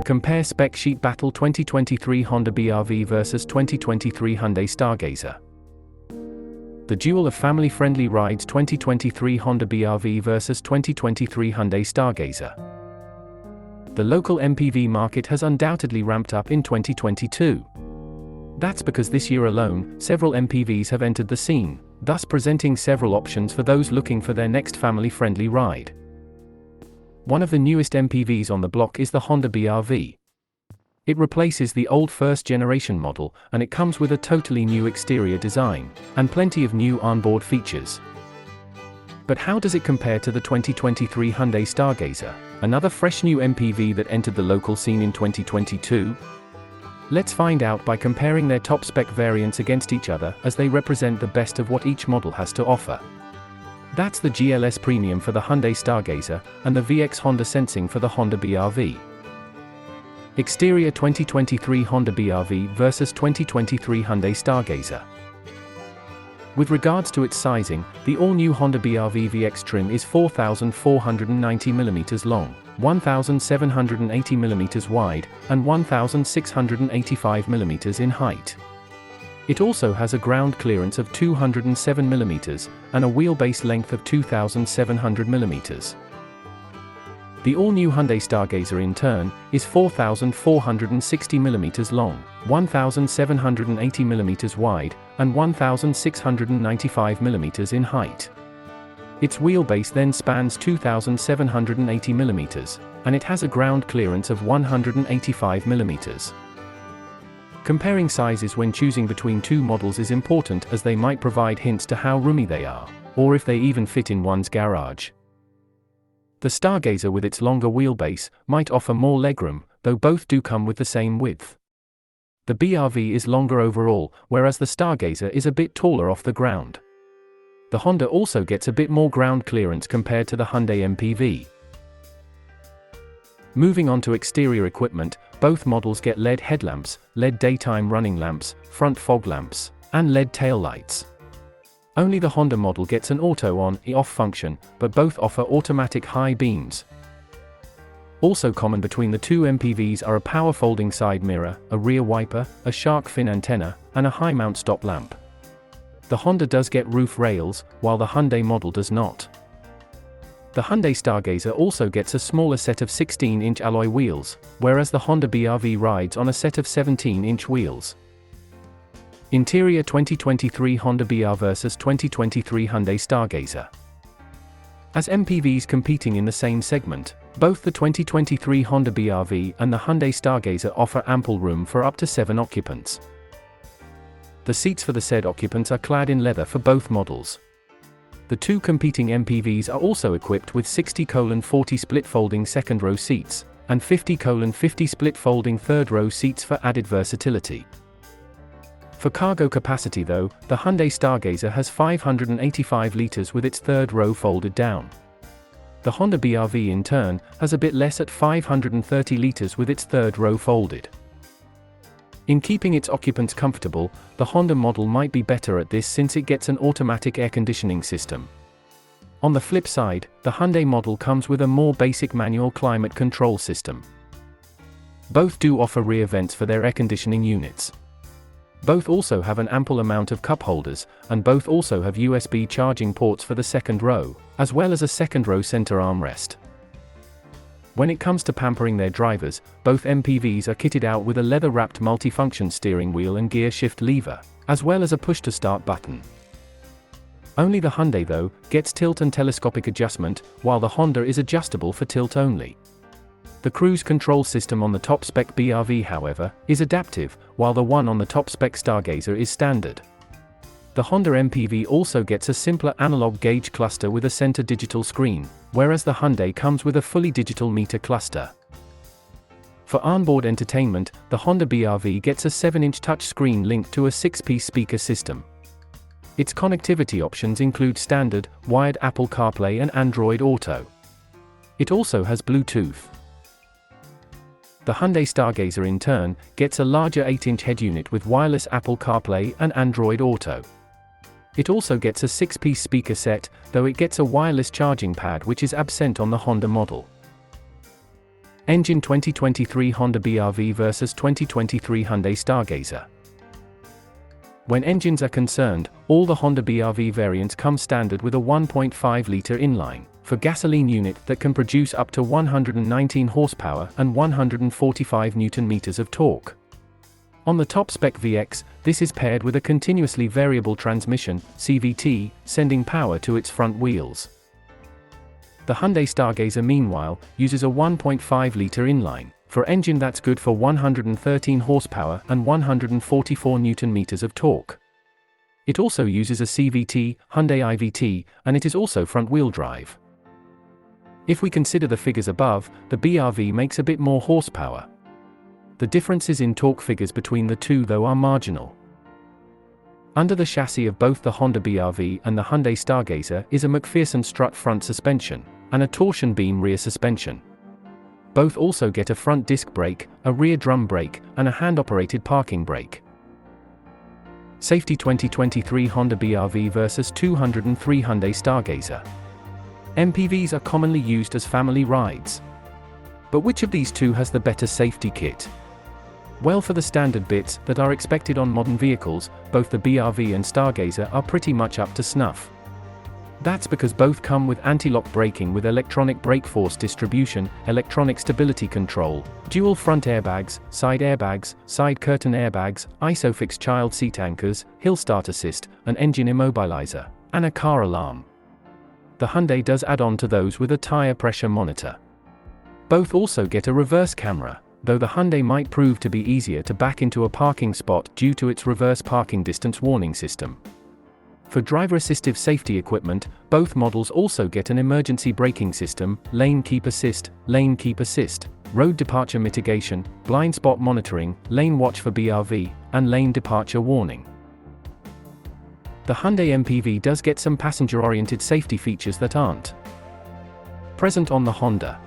Compare Spec Sheet Battle 2023 Honda BR-V versus 2023 Hyundai Stargazer. The duel of family-friendly rides 2023 Honda BR-V versus 2023 Hyundai Stargazer. The local MPV market has undoubtedly ramped up in 2022. That's because this year alone, several MPVs have entered the scene, thus presenting several options for those looking for their next family-friendly ride. One of the newest MPVs on the block is the Honda BR-V. It replaces the old first-generation model, and it comes with a totally new exterior design, and plenty of new onboard features. But how does it compare to the 2023 Hyundai Stargazer, another fresh new MPV that entered the local scene in 2022? Let's find out by comparing their top spec variants against each other, as they represent the best of what each model has to offer. That's the GLS Premium for the Hyundai Stargazer, and the VX Honda Sensing for the Honda BR-V. Exterior 2023 Honda BR-V versus 2023 Hyundai Stargazer. With regards to its sizing, the all-new Honda BR-V VX trim is 4,490mm long, 1,780mm wide, and 1,685mm in height. It also has a ground clearance of 207mm, and a wheelbase length of 2,700mm. The all-new Hyundai Stargazer in turn, is 4,460mm long, 1,780mm wide, and 1,695mm in height. Its wheelbase then spans 2,780mm, and it has a ground clearance of 185mm. Comparing sizes when choosing between two models is important, as they might provide hints to how roomy they are, or if they even fit in one's garage. The Stargazer with its longer wheelbase might offer more legroom, though both do come with the same width. The BR-V is longer overall, whereas the Stargazer is a bit taller off the ground. The Honda also gets a bit more ground clearance compared to the Hyundai MPV. Moving on to exterior equipment, both models get LED headlamps, LED daytime running lamps, front fog lamps, and LED taillights. Only the Honda model gets an auto on/off function, but both offer automatic high beams. Also common between the two MPVs are a power folding side mirror, a rear wiper, a shark fin antenna, and a high mount stop lamp. The Honda does get roof rails, while the Hyundai model does not. The Hyundai Stargazer also gets a smaller set of 16-inch alloy wheels, whereas the Honda BR-V rides on a set of 17-inch wheels. Interior 2023 Honda BR versus 2023 Hyundai Stargazer. As MPVs competing in the same segment, both the 2023 Honda BR-V and the Hyundai Stargazer offer ample room for up to 7 occupants. The seats for the said occupants are clad in leather for both models. The two competing MPVs are also equipped with 60:40 split-folding second-row seats, and 50:50 split-folding third-row seats for added versatility. For cargo capacity though, the Hyundai Stargazer has 585 litres with its third row folded down. The Honda BR-V in turn, has a bit less at 530 litres with its third row folded. In keeping its occupants comfortable, the Honda model might be better at this since it gets an automatic air conditioning system. On the flip side, the Hyundai model comes with a more basic manual climate control system. Both do offer rear vents for their air conditioning units. Both also have an ample amount of cup holders, and both also have USB charging ports for the second row, as well as a second row center armrest. When it comes to pampering their drivers, both MPVs are kitted out with a leather-wrapped multifunction steering wheel and gear shift lever, as well as a push-to-start button. Only the Hyundai though, gets tilt and telescopic adjustment, while the Honda is adjustable for tilt only. The cruise control system on the top spec BR-V however, is adaptive, while the one on the top spec Stargazer is standard. The Honda MPV also gets a simpler analog gauge cluster with a center digital screen, whereas the Hyundai comes with a fully digital meter cluster. For onboard entertainment, the Honda BR-V gets a 7-inch touchscreen linked to a 6-piece speaker system. Its connectivity options include standard, wired Apple CarPlay and Android Auto. It also has Bluetooth. The Hyundai Stargazer in turn, gets a larger 8-inch head unit with wireless Apple CarPlay and Android Auto. It also gets a 6-piece speaker set, though it gets a wireless charging pad which is absent on the Honda model. Engine 2023 Honda BR-V vs 2023 Hyundai Stargazer. When engines are concerned, all the Honda BR-V variants come standard with a 1.5-litre inline, for gasoline unit that can produce up to 119 horsepower and 145 Nm of torque. On the top spec VX, this is paired with a continuously variable transmission, CVT, sending power to its front wheels. The Hyundai Stargazer meanwhile, uses a 1.5-litre inline, for engine that's good for 113 horsepower and 144 Nm of torque. It also uses a CVT, Hyundai IVT, and it is also front-wheel drive. If we consider the figures above, the BR-V makes a bit more horsepower. The differences in torque figures between the two though are marginal. Under the chassis of both the Honda BR-V and the Hyundai Stargazer is a McPherson strut front suspension, and a torsion beam rear suspension. Both also get a front disc brake, a rear drum brake, and a hand-operated parking brake. Safety 2023 Honda BR-V vs 203 Hyundai Stargazer. MPVs are commonly used as family rides. But which of these two has the better safety kit? Well, for the standard bits that are expected on modern vehicles, both the BR-V and Stargazer are pretty much up to snuff. That's because both come with anti-lock braking with electronic brake force distribution, electronic stability control, dual front airbags, side curtain airbags, ISOFIX child seat anchors, hill start assist, an engine immobilizer, and a car alarm. The Hyundai does add on to those with a tire pressure monitor. Both also get a reverse camera, though the Hyundai might prove to be easier to back into a parking spot due to its reverse parking distance warning system. For driver-assistive safety equipment, both models also get an emergency braking system, lane keep assist, road departure mitigation, blind spot monitoring, lane watch for BR-V, and lane departure warning. The Hyundai MPV does get some passenger-oriented safety features that aren't present on the Honda.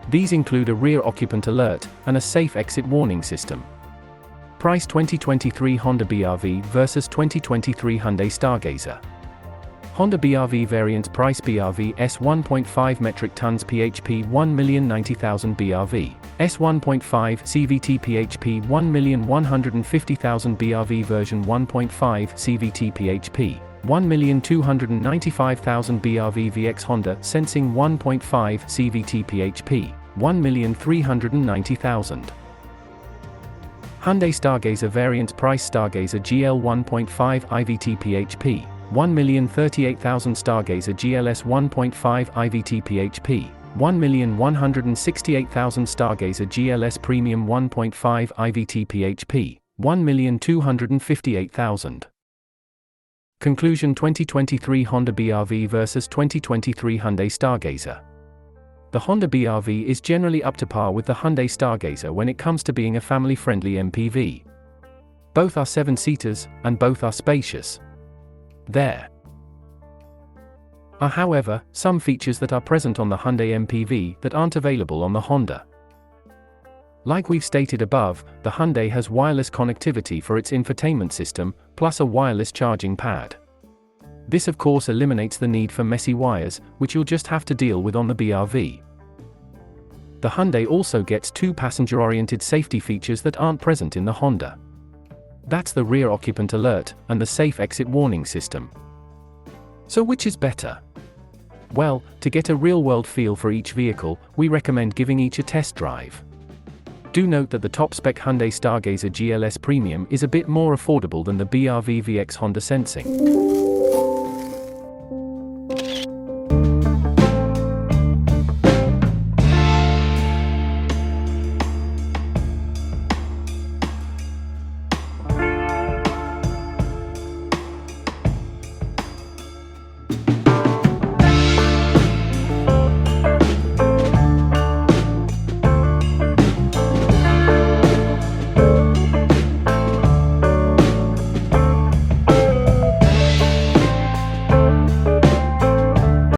These include a rear occupant alert, and a safe exit warning system. Price 2023 Honda BR-V vs 2023 Hyundai Stargazer. Honda BR-V variants price BR-V S 1.5 metric tons PHP 1,090,000 BR-V, S 1.5 CVT PHP 1,150,000 BR-V version 1.5 CVT PHP 1,295,000 BR-V VX Honda Sensing 1.5 CVT PHP 1,390,000. Hyundai Stargazer variant price Stargazer GL 1.5 IVT PHP 1,038,000 Stargazer GLS 1.5 IVT PHP 1,168,000 Stargazer GLS Premium 1.5 IVT PHP 1,258,000. Conclusion 2023 Honda BR-V vs 2023 Hyundai Stargazer. The Honda BR-V is generally up to par with the Hyundai Stargazer when it comes to being a family-friendly MPV. Both are 7-seaters, and both are spacious. There are, however, some features that are present on the Hyundai MPV that aren't available on the Honda. Like we've stated above, the Hyundai has wireless connectivity for its infotainment system, plus a wireless charging pad. This of course eliminates the need for messy wires, which you'll just have to deal with on the BR-V. The Hyundai also gets two passenger-oriented safety features that aren't present in the Honda. That's the rear occupant alert, and the safe exit warning system. So which is better? Well, to get a real-world feel for each vehicle, we recommend giving each a test drive. Do note that the top-spec Hyundai Stargazer GLS Premium is a bit more affordable than the BR-V VX Honda Sensing.